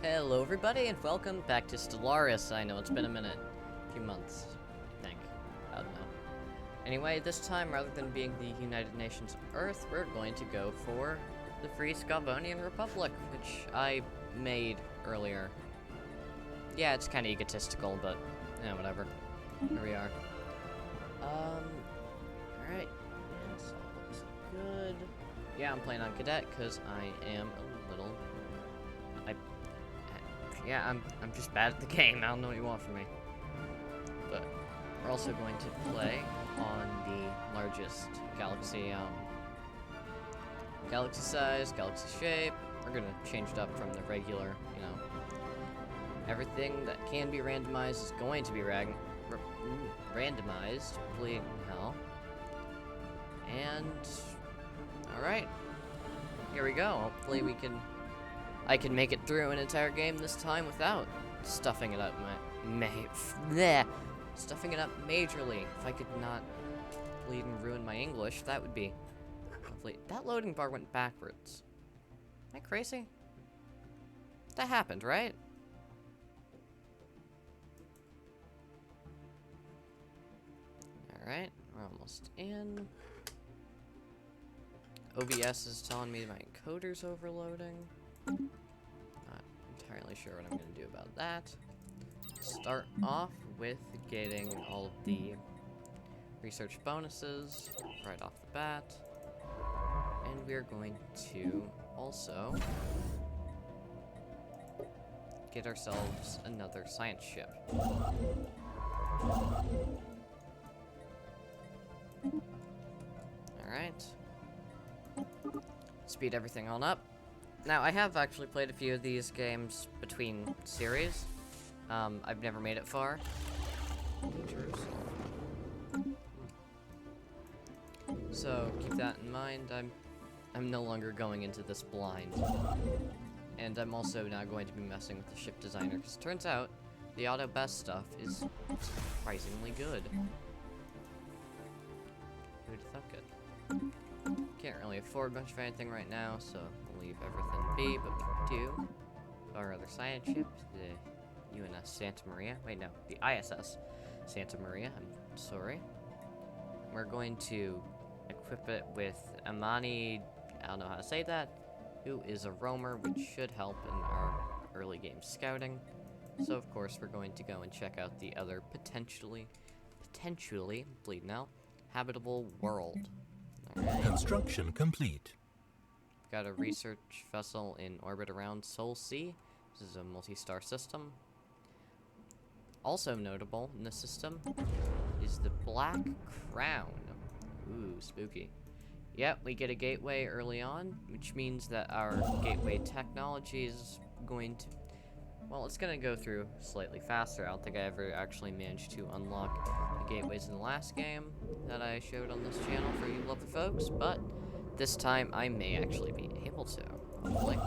Hello everybody and welcome back to Stellaris. I know it's been a few months, I think. I don't know. Anyway, this time, rather than being the United Nations of Earth, we're going to go for the Free Skovonian Republic, which I made earlier. Yeah, it's kind of egotistical, but, yeah, whatever. Here we are. Alright. This all looks good. Yeah, I'm playing on Cadet, because I am a little... Yeah, I'm just bad at the game. I don't know what you want from me. But we're also going to play on the largest galaxy, galaxy size, galaxy shape. We're gonna change it up from the regular, you know. Everything that can be randomized is going to be randomized. Bleeding hell. And alright. Here we go. Hopefully I can make it through an entire game this time without stuffing it up stuffing it up majorly. If I could not bleed and ruin my English, that would be lovely. That loading bar went backwards. Am I crazy? That happened, right? Alright, we're almost in. OBS is telling me my encoder's overloading. Not entirely sure what I'm going to do about that. Start off with getting all of the research bonuses right off the bat. And we're going to also get ourselves another science ship. Alright. Speed everything on up. Now, I have actually played a few of these games between series. I've never made it far. So, keep that in mind. I'm no longer going into this blind. And I'm also now going to be messing with the ship designer, because it turns out the auto best stuff is surprisingly good. Who'd have thought it? Can't really afford much of anything right now, so we'll leave everything be, but we do our other science ship, the UNS Santa Maria. Wait, no, the ISS Santa Maria, I'm sorry. We're going to equip it with Amani, I don't know how to say that, who is a roamer, which should help in our early game scouting. So, of course, we're going to go and check out the other potentially, bleed now, habitable world. Right. Construction complete. We've got a research vessel in orbit around Sol C. This is a multi-star system. Also notable in the system is the Black Crown. Ooh, spooky. Yep, we get a gateway early on, which means that our gateway technology is going to... Well, it's going to go through slightly faster. I don't think I ever actually managed to unlock the gateways in the last game that I showed on this channel for you lovely folks, but this time I may actually be able to, hopefully,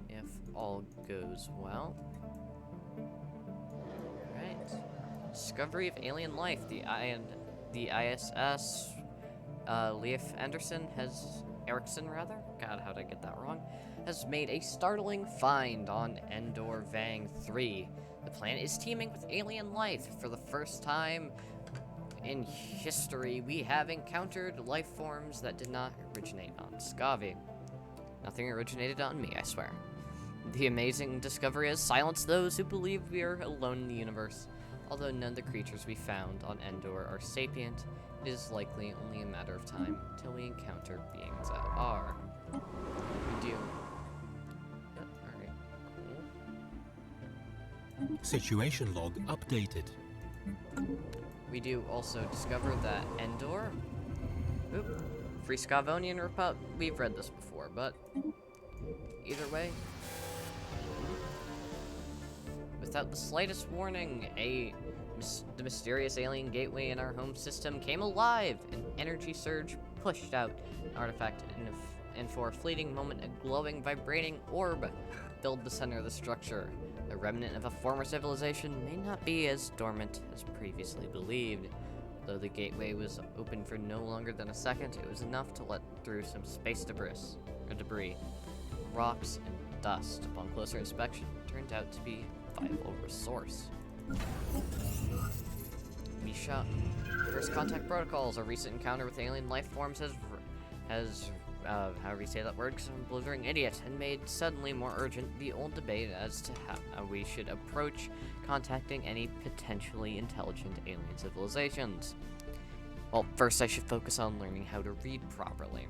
if all goes well. Alright. Discovery of alien life. The ISS, Leif Erickson, rather? God, how did I get that wrong? Has made a startling find on Endor Vang 3. The planet is teeming with alien life. For the first time in history, we have encountered life forms that did not originate on Scavi. Nothing originated on me, I swear. The amazing discovery has silenced those who believe we are alone in the universe. Although none of the creatures we found on Endor are sapient, it is likely only a matter of time until we encounter beings that are. We do. Situation log updated. We do also discover that Endor... Oop. Free Skovonian Republic... We've read this before, but... Either way... Without the slightest warning, the mysterious alien gateway in our home system came alive! An energy surge pushed out an artifact, and for a fleeting moment, a glowing, vibrating orb filled the center of the structure. The remnant of a former civilization may not be as dormant as previously believed. Though the gateway was open for no longer than a second, it was enough to let through some space debris, rocks, and dust. Upon closer inspection, it turned out to be a viable resource. We shall first contact protocols. Our recent encounter with alien life forms has however you say that word, because I'm a blithering idiot, and made suddenly more urgent the old debate as to how we should approach contacting any potentially intelligent alien civilizations. Well, first I should focus on learning how to read properly.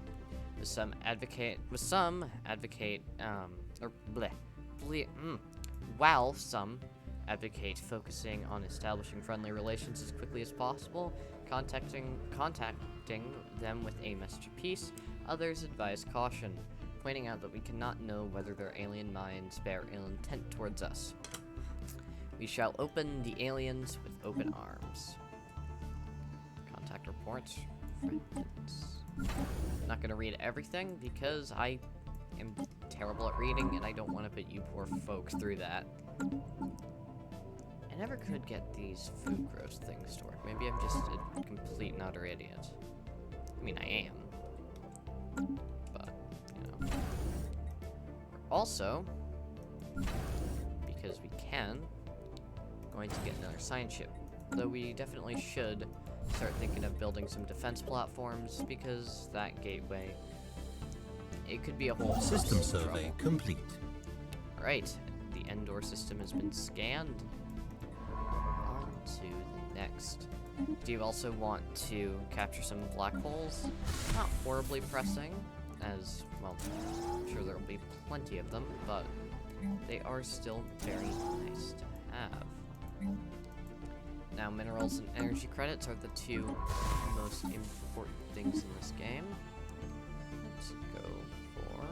While some advocate focusing on establishing friendly relations as quickly as possible, contacting them with a message of peace, others advise caution, pointing out that we cannot know whether their alien minds bear ill intent towards us. We shall open the aliens with open arms. Contact reports. Friends. I'm not gonna read everything because I am terrible at reading and I don't want to put you poor folks through that. I never could get these food gross things to work. Maybe I'm just a complete and utter idiot. I mean, I am. But, you know. We're also, because we can, going to get another science ship. Though we definitely should start thinking of building some defense platforms, because that gateway, it could be a whole System survey complete. Alright, the Endor system has been scanned. On to the next. Do you also want to capture some black holes? Not horribly pressing, as, well, I'm sure there will be plenty of them, but they are still very nice to have. Now, minerals and energy credits are the two most important things in this game. Let's go for...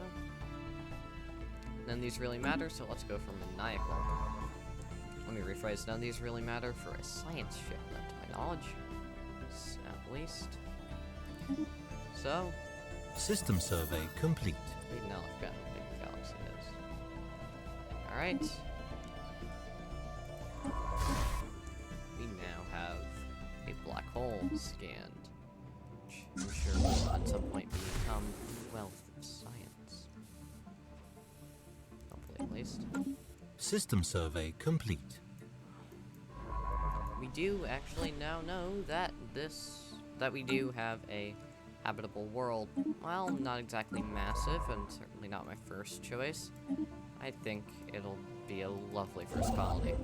None of these really matter, so let's go for maniacal. Let me rephrase, none of these really matter for a science ship, not to my knowledge. At least. So... System survey complete. Wait, no, I've got how big the galaxy is. Alright. We now have a black hole scanned, which I'm sure will at some point become a wealth of science. Hopefully, at least. System survey complete. We do actually now know that we do have a habitable world. Well, not exactly massive, and certainly not my first choice. I think it'll be a lovely first colony.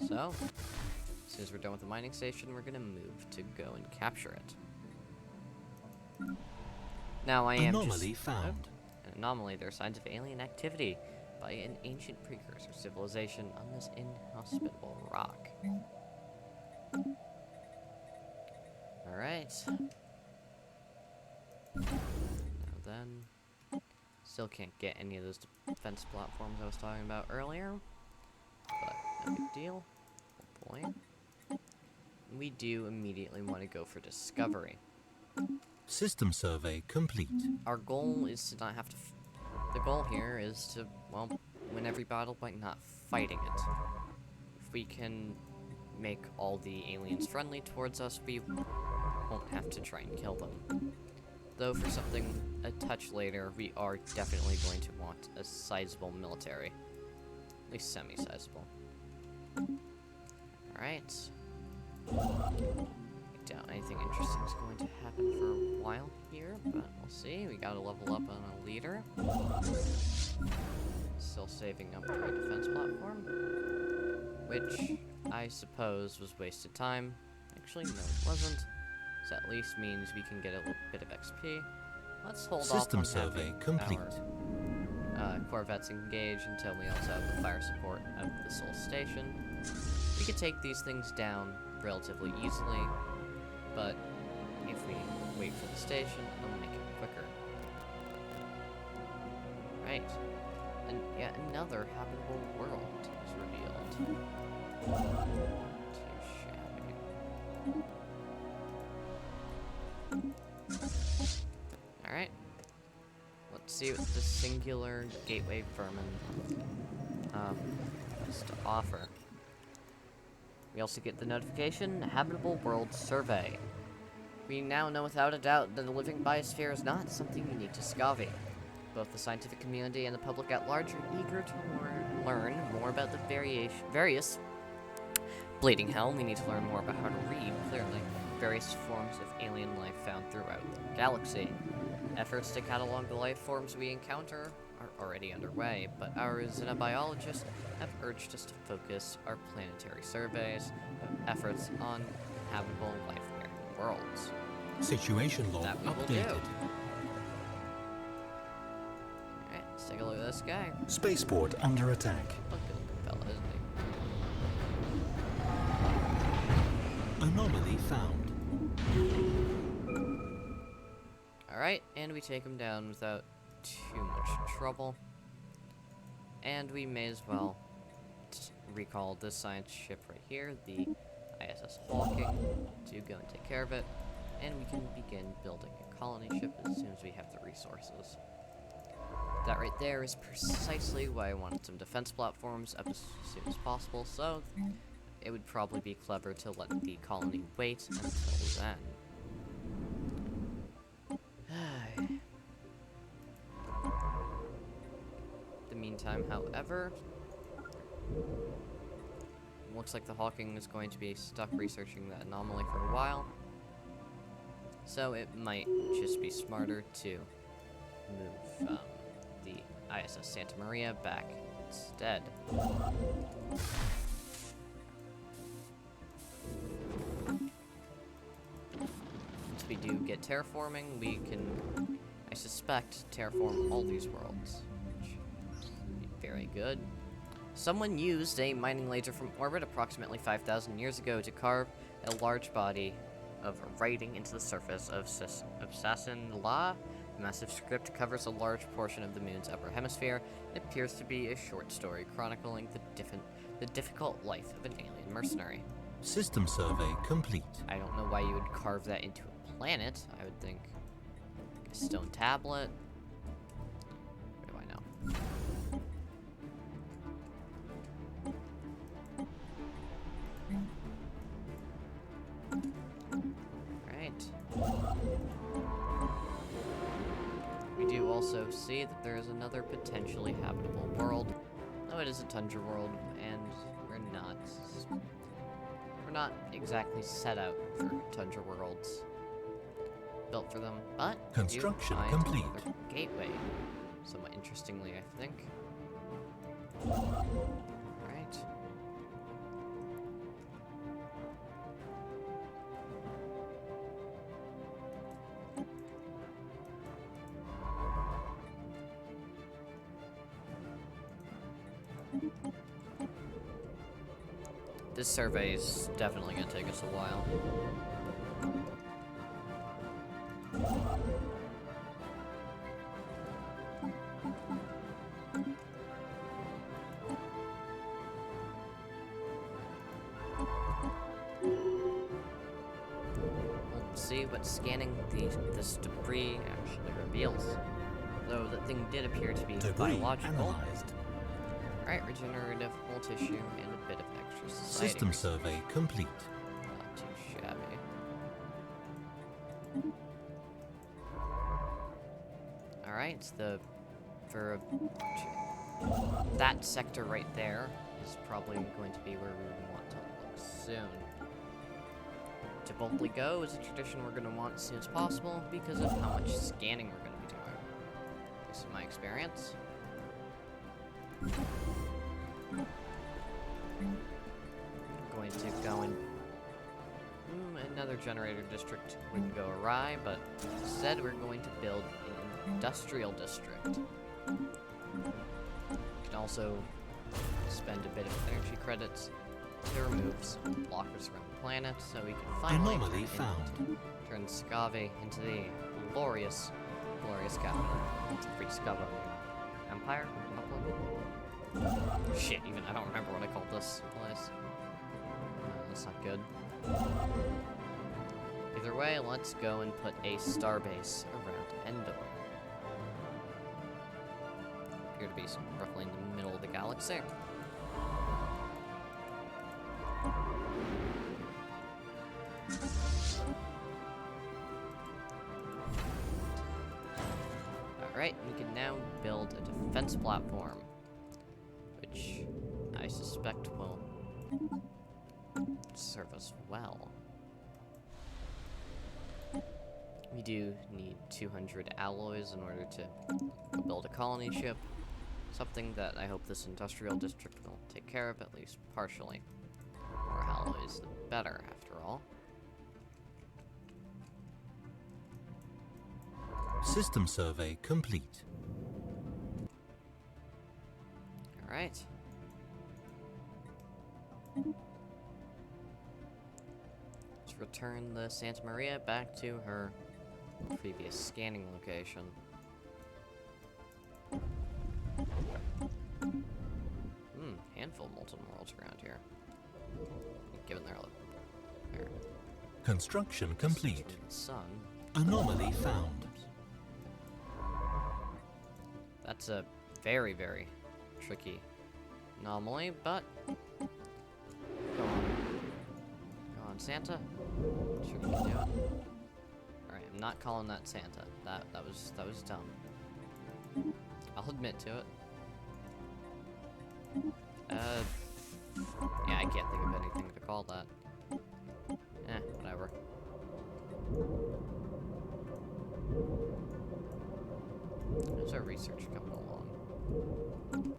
So, as soon as we're done with the mining station, we're gonna move to go and capture it. Now I am Anomaly found. An anomaly. There are signs of alien activity by an ancient precursor civilization on this inhospitable rock. Alright. Now then, still can't get any of those defense platforms I was talking about earlier, but no big deal. Oh boy. We do immediately want to go for discovery. System survey complete. Our goal is to not have to... the goal here is to, well, win every battle by not fighting it. If we can make all the aliens friendly towards us, we won't have to try and kill them. Though for something a touch later, we are definitely going to want a sizable military. At least semi-sizable. Alright. I doubt anything interesting is going to happen for a while here, but we'll see. We gotta level up on a leader. Still saving up for a defense platform. Which, I suppose, was wasted time. Actually, no, it wasn't. So at least means we can get a little bit of XP. Let's hold System off on survey having complete. Our Corvettes engaged until we also have the fire support of the Sol Station. We could take these things down relatively easily, but if we wait for the station, it'll make it quicker. Right. And yet another habitable world is revealed. Too shabby. Alright. Let's see what the singular gateway vermin has to offer. We also get the notification, Habitable World Survey. We now know without a doubt that the living biosphere is not something unique to Skovie, Both the scientific community and the public at large are eager to learn more about the various bleeding hell. We need to learn more about how to read clearly various forms of alien life found throughout the galaxy. Efforts to catalog the life forms we encounter are already underway, but our xenobiologists have urged us to focus our planetary surveys of efforts on habitable life-bearing worlds. Situation log That we will do. updated. Alright, let's take a look at this guy. Spaceport under attack. Look at the fella, isn't he? Anomaly found. Alright, and we take him down without too much trouble. And we may as well recall this science ship right here, the ISS Hawking, to go and take care of it. And we can begin building a colony ship as soon as we have the resources. That right there is precisely why I wanted some defense platforms up as soon as possible, so it would probably be clever to let the colony wait until then. In the meantime, however, looks like the Hawking is going to be stuck researching that anomaly for a while. So it might just be smarter to move the ISS Santa Maria back instead. Once we do get terraforming, we can, I suspect, terraform all these worlds, which would be very good. Someone used a mining laser from orbit approximately 5,000 years ago to carve a large body of writing into the surface of Sassin La. The massive script covers a large portion of the moon's upper hemisphere. It appears to be a short story chronicling the difficult life of an alien mercenary. System survey complete. I don't know why you would carve that into a planet. I would think like a stone tablet. What do I know? We do also see that there is another potentially habitable world, though it is a tundra world, and we're not exactly set out for tundra worlds built for them, but Construction we do find complete. another gateway, somewhat interestingly, I think. Right. This survey is definitely going to take us a while. We'll see what scanning this debris actually reveals. Though the thing did appear to be Debris biological. analyzed. Right, regenerative whole tissue and a bit of extra society. System survey complete. Not too shabby. Alright, that sector right there is probably going to be where we want to look soon. To boldly go is a tradition we're going to want as soon as possible because of how much scanning we're going to be doing. This is my experience. Going to go in another generator district wouldn't go awry, but instead we're going to build an industrial district. We can also spend a bit of energy credits to remove some blockers around the planet, so we can finally Anomaly found. turn Scavi into the glorious capital. It's a free Scava empire. Shit, even I don't remember what I called this place. That's not good. Either way, let's go and put a starbase around Endor. Appear to be roughly in the middle of the galaxy. Alright, Alright, we can now build a defense platform, which I suspect will serve us well. We do need 200 alloys in order to build a colony ship, something that I hope this industrial district will take care of, at least partially. More alloys, the better, after all. System survey complete. Alright. Let's return the Santa Maria back to her previous scanning location. Handful of molten worlds around here. Given their Construction complete. sun. Anomaly found. That's a very, very tricky anomaly, but go on, Santa. Sure we can do it. Alright, I'm not calling that Santa. That was dumb. I'll admit to it. Yeah, I can't think of anything to call that. Whatever. How's our research coming along?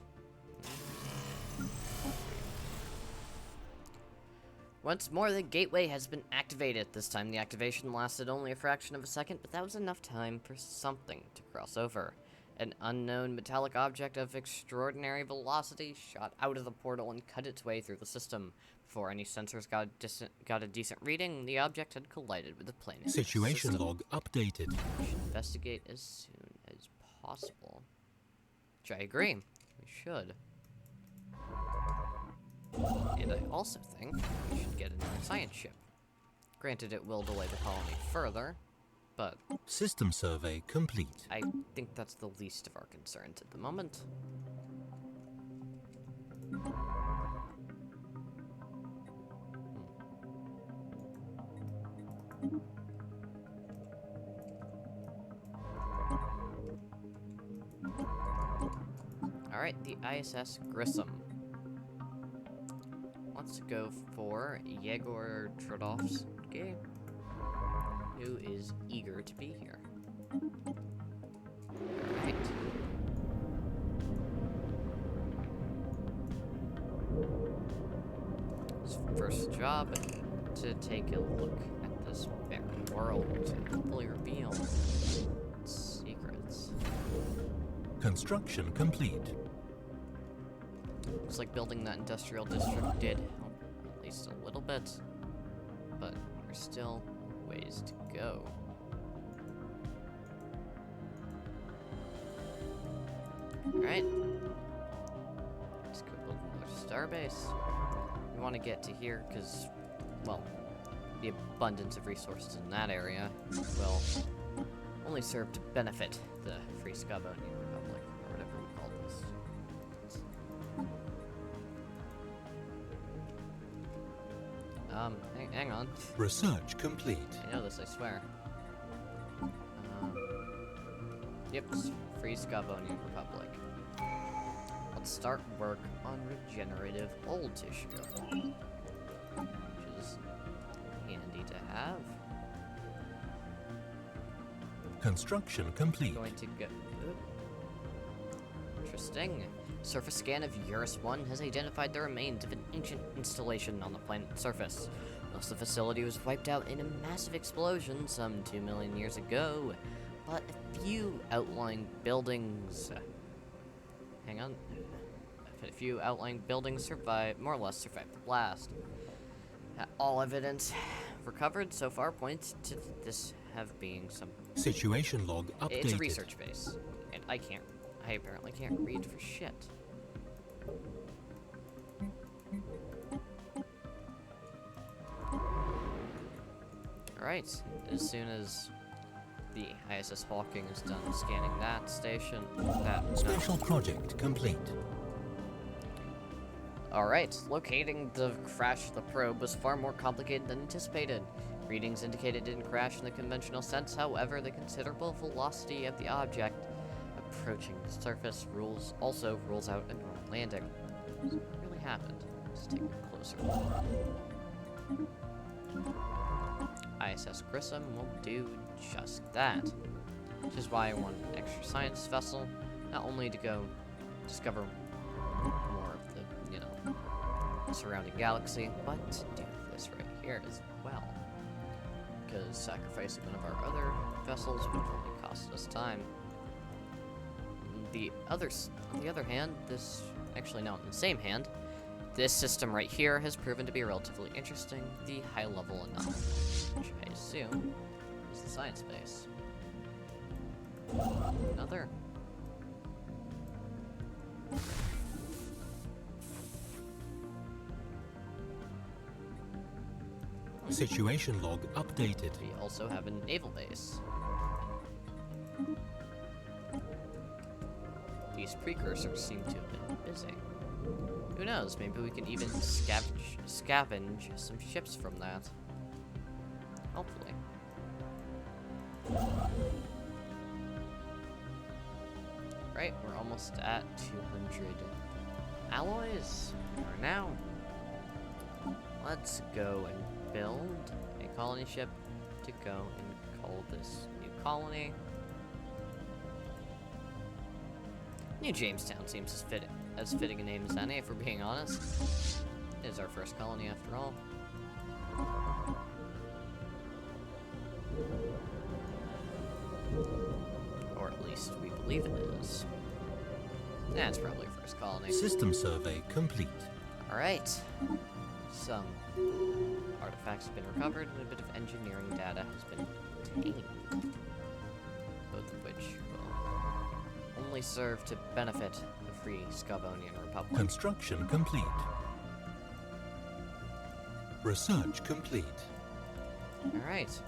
Once more, the gateway has been activated. This time, the activation lasted only a fraction of a second, but that was enough time for something to cross over. An unknown metallic object of extraordinary velocity shot out of the portal and cut its way through the system. Before any sensors got a decent reading, the object had collided with the planet's Situation system. log updated. We should investigate as soon as possible. Which I agree. We should. And I also think we should get another science ship. Granted, it will delay the colony further, but System survey complete. I think that's the least of our concerns at the moment. Alright, the ISS Grissom wants to go for Yegor Trudovsky, who is eager to be here. Alright. His first job to take a look at this barren world to hopefully reveal its secrets. Construction complete. Looks like building that industrial district did help at least a little bit, but there's still ways to go. Alright. Let's go build another starbase. We want to get to here because, well, the abundance of resources in that area will only serve to benefit the Free Skovonina Republic, or whatever we call this. Hang on. Research complete. I know this, I swear. Yep, Free Skovonina Republic. Let's start work on regenerative old tissue, which is handy to have. Construction complete. Going to go. Interesting. Surface scan of Eurus 1 has identified the remains of an ancient installation on the planet's surface. Most of the facility was wiped out in a massive explosion some 2 million years ago, but a few outlying buildings... hang on. A few outlying buildings survived, more or less survived the blast. All evidence recovered so far points to this have being some... Situation log updated. It's a research base, and I apparently can't read for shit. Alright, as soon as the ISS Hawking is done scanning that station, Special project complete. Alright, locating the crash of the probe was far more complicated than anticipated. Readings indicated it didn't crash in the conventional sense, however, the considerable velocity of the object approaching the surface also rules out a normal landing. What really happened? Let's take a closer look. ISS Grissom will do just that. Which is why I want an extra science vessel, not only to go discover more of the, surrounding galaxy, but to do this right here as well. Because sacrificing one of our other vessels would only cost us time. On the other hand, actually no, on the same hand, this system right here has proven to be relatively interesting, the high-level anomaly, which I assume is the science base. Another. Situation log updated. We also have a naval base. These precursors seem to have been busy. Who knows, maybe we can even scavenge some ships from that. Hopefully. Right, we're almost at 200 alloys for now. Let's go and build a colony ship to go and call this new colony. New Jamestown seems as fitting a name as any, if we're being honest. It is our first colony after all. Or at least we believe it is. Yeah, it's probably first colony. System survey complete. Alright. Some artifacts have been recovered and a bit of engineering data has been obtained. Both of which will only serve to benefit the free Skovonian Republic. Construction complete. Research complete. Alright.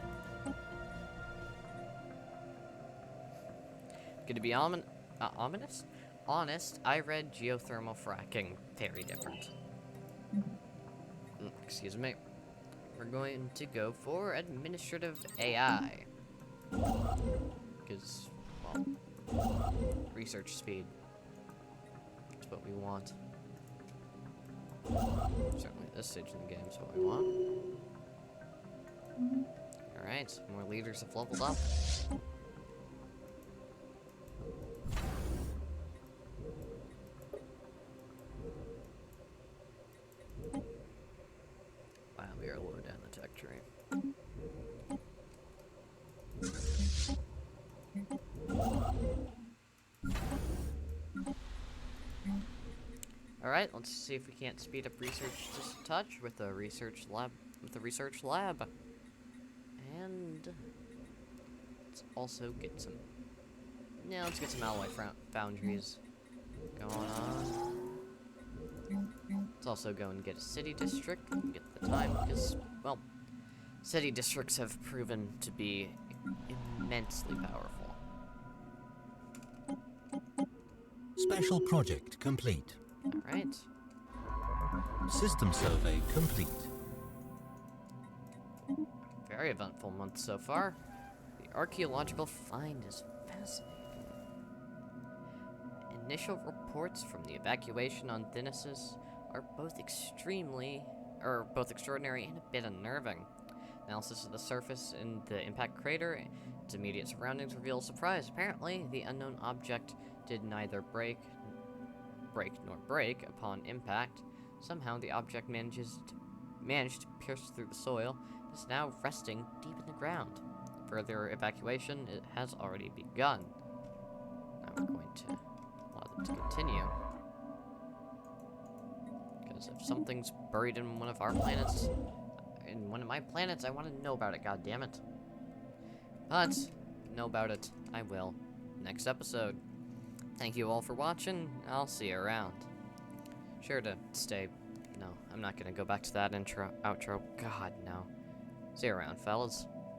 Gonna be ominous? Honest, I read geothermal fracking very different. Excuse me. We're going to go for administrative AI. Because, well, research speed is what we want. Certainly at this stage in the game is what we want. Alright, more leaders have leveled up. Wow, we are low down the tech tree. Alright, let's see if we can't speed up research just a touch with the research lab. And let's also get some. Yeah, let's get some alloy foundries going on. Let's also go and get a city district and get the time, because, well, city districts have proven to be immensely powerful. Special project complete. Alright. System survey complete. Very eventful month so far. The archaeological find is fascinating. Initial reports from the evacuation on Dionysus are both extremely, both extraordinary and a bit unnerving. Analysis of the surface in the impact crater, its immediate surroundings reveal surprise. Apparently, the unknown object did neither break nor break upon impact. Somehow, the object managed to pierce through the soil and is now resting deep in the ground. Further evacuation has already begun. Now we're going to allow them to continue. Because if something's buried in one of our planets, in one of my planets, I want to know about it, goddammit. But, know about it, I will. Next episode. Thank you all for watching. I'll see you around. Sure to stay. No, I'm not gonna go back to that outro. God, no. See you around, fellas.